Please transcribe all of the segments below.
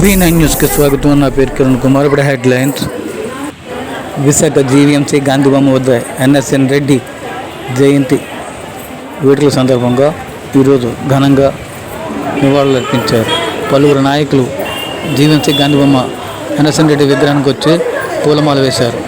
V9 న్యూస్కి స్వాగతం. నా పేరు కిరణ్ కుమార్. ఇప్పుడు హెడ్లైన్స్. విశాఖ జీవీఎంసీ గాంధీ బొమ్మ వద్ద NSN రెడ్డి జయంతి వేడుకల సందర్భంగా ఈరోజు ఘనంగా నివాళులర్పించారు. పలువురు నాయకులు జీవీఎంసీ గాంధీ బొమ్మ NSN రెడ్డి విగ్రహానికి వచ్చి పూలమాల వేశారు.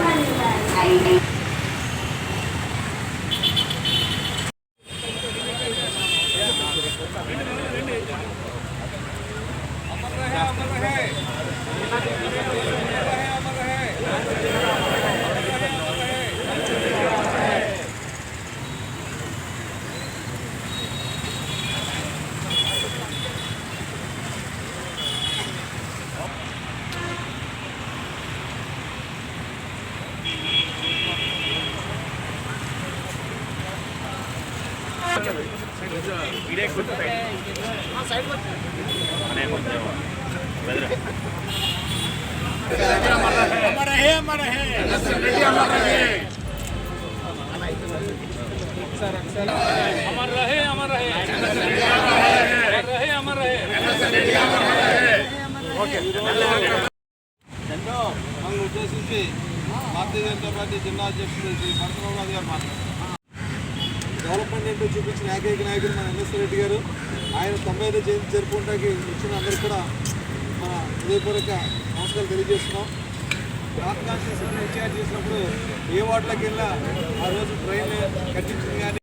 ఉద్దేశించి భారతీయ జనతా పార్టీ జిల్లా అధ్యక్షుడు శ్రీ పరశురామరాజు గారు మాట్లాడారు. డెవలప్మెంట్ ఏంటో చూపించిన ఏకైక నాయకుడు మన NS రెడ్డి గారు. ఆయన 95వ జయంతి జరుపుకోవడానికి వచ్చిన అందరికీ కూడా మన హృదయపూర్వక నమస్కారాలు తెలియజేస్తున్నాం. నార్త్ కాన్స్టిట్యూన్సీ ఇన్ఛార్జ్ చేసినప్పుడు ఏ వార్డులకు వెళ్ళినా ఆ రోజు ట్రైన్ కట్టించింది. కానీ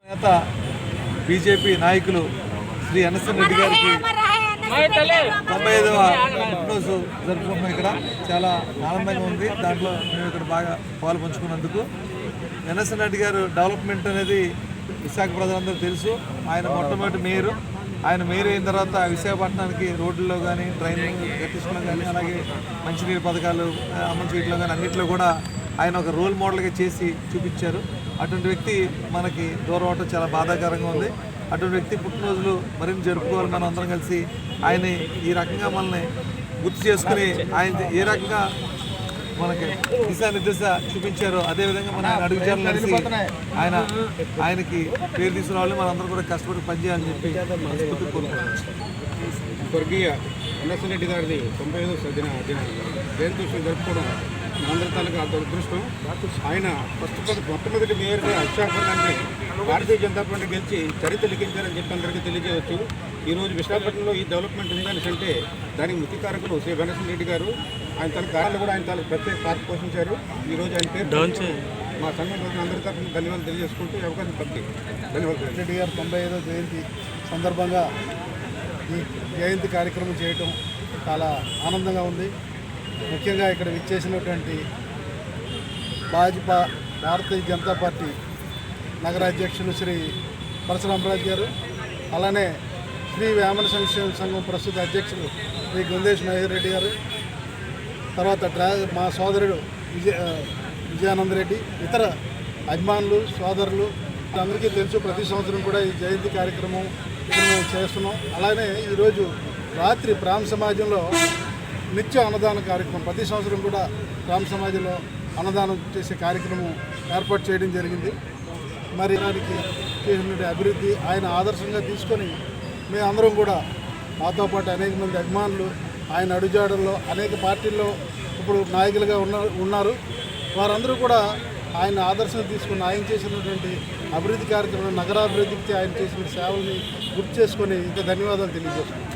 నేత బీజేపీ నాయకులు శ్రీ NSN రెడ్డి గారికి 95వ పుట్టినరోజు జరుపుకుంటున్నాం. ఇక్కడ చాలా ఆనందంగా ఉంది. దాంట్లో మేము ఇక్కడ బాగా పాలు పంచుకున్నందుకు. NSN రెడ్డి గారు డెవలప్మెంట్ అనేది విశాఖ ప్రజలందరూ తెలుసు. ఆయన మొట్టమొదటి మేయరు. ఆయన మేయర్ అయిన తర్వాత విశాఖపట్నానికి రోడ్లలో కానీ ట్రైన్ కట్టించడం కానీ అలాగే మంచినీరు పథకాలు అమలు చేయడంలో కానీ అన్నింటిలో కూడా ఆయన ఒక రోల్ మోడల్గా చేసి చూపించారు. అటువంటి వ్యక్తి మనకి దూరం అవటం చాలా బాధాకరంగా ఉంది. అటువంటి వ్యక్తి పుట్టినరోజులు మరిన్ని జరుపుకోవాలి. మనం అందరం కలిసి ఆయన ఈ రకంగా మనల్ని గుర్తు చేసుకుని ఆయన ఏ రకంగా మనకి దిశానిర్దేశ చూపించారో అదేవిధంగా మన అడుగుజాడలు నడిచి ఆయనకి పేరు తీసుకురావాలి. మనందరం కూడా కష్టపడి పనిచేయాలని చెప్పి మనస్ఫూర్తిగా కోరుకుంటున్నాం. స్వర్గీయ NSN రెడ్డి గారిది 95వ జయంతి జరుపుకోవడం మనందరి తాలూకా దురదృష్టం. ఆయన మొట్టమొదటి మేయర్గా విశాఖపట్నాన్ని భారతీయ జనతా పార్టీ గెలిచి చరిత్ర లిఖించారని చెప్పి అందరికీ తెలియజేయవచ్చు. ఈరోజు విశాఖపట్నంలో ఈ డెవలప్మెంట్ ఉందని అంటే దానికి ముఖ్య కారకులు శ్రీ NSN రెడ్డి గారు. ఆయన తన కార్యాలు కూడా ఆయన తనకు ప్రత్యేక పాత్ర పోషించారు. ఈరోజు ఆయన పేరు మా సంఘం అందరి తరఫున ధన్యవాదాలు తెలియజేసుకుంటూ అవకాశం పట్టి ధన్యవాదాలు. రెడ్డి గారు 95వ జయంతి సందర్భంగా ఈ జయంతి కార్యక్రమం చేయటం చాలా ఆనందంగా ఉంది. ముఖ్యంగా ఇక్కడ విచ్చేసినటువంటి భాజపా భారతీయ జనతా పార్టీ నగర అధ్యక్షులు శ్రీ పరశురామరాజు గారు, అలానే శ్రీ వేమన సంక్షేమ సంఘం ప్రస్తుత అధ్యక్షులు శ్రీ గుందేశ్ మహేష్ రెడ్డి గారు, తర్వాత మా సోదరుడు విజయానంద రెడ్డి, ఇతర అభిమానులు సోదరులు అందరికీ తెలుసు. ప్రతి సంవత్సరం కూడా ఈ జయంతి కార్యక్రమం ఇక్కడ మేము చేస్తున్నాం. అలానే ఈరోజు రాత్రి బ్రాహ్మ సమాజంలో నిత్య అన్నదాన కార్యక్రమం ప్రతి సంవత్సరం కూడా బ్రాహ్మ సమాజంలో అన్నదానం చేసే కార్యక్రమం ఏర్పాటు చేయడం జరిగింది. మరి దానికి చేసినటువంటి అభివృద్ధి ఆయన ఆదర్శంగా తీసుకొని మేమందరం కూడా మాతో పాటు అనేక మంది అభిమానులు ఆయన అడుగుజాడల్లో అనేక పార్టీల్లో ఇప్పుడు నాయకులుగా ఉన్నారు. వారందరూ కూడా ఆయన ఆదర్శం తీసుకుని ఆయన చేసినటువంటి అభివృద్ధి కార్యక్రమం నగరాభివృద్ధికి ఆయన చేసిన సేవల్ని గుర్తు చేసుకొని ఇంకా ధన్యవాదాలు తెలియజేస్తున్నాం.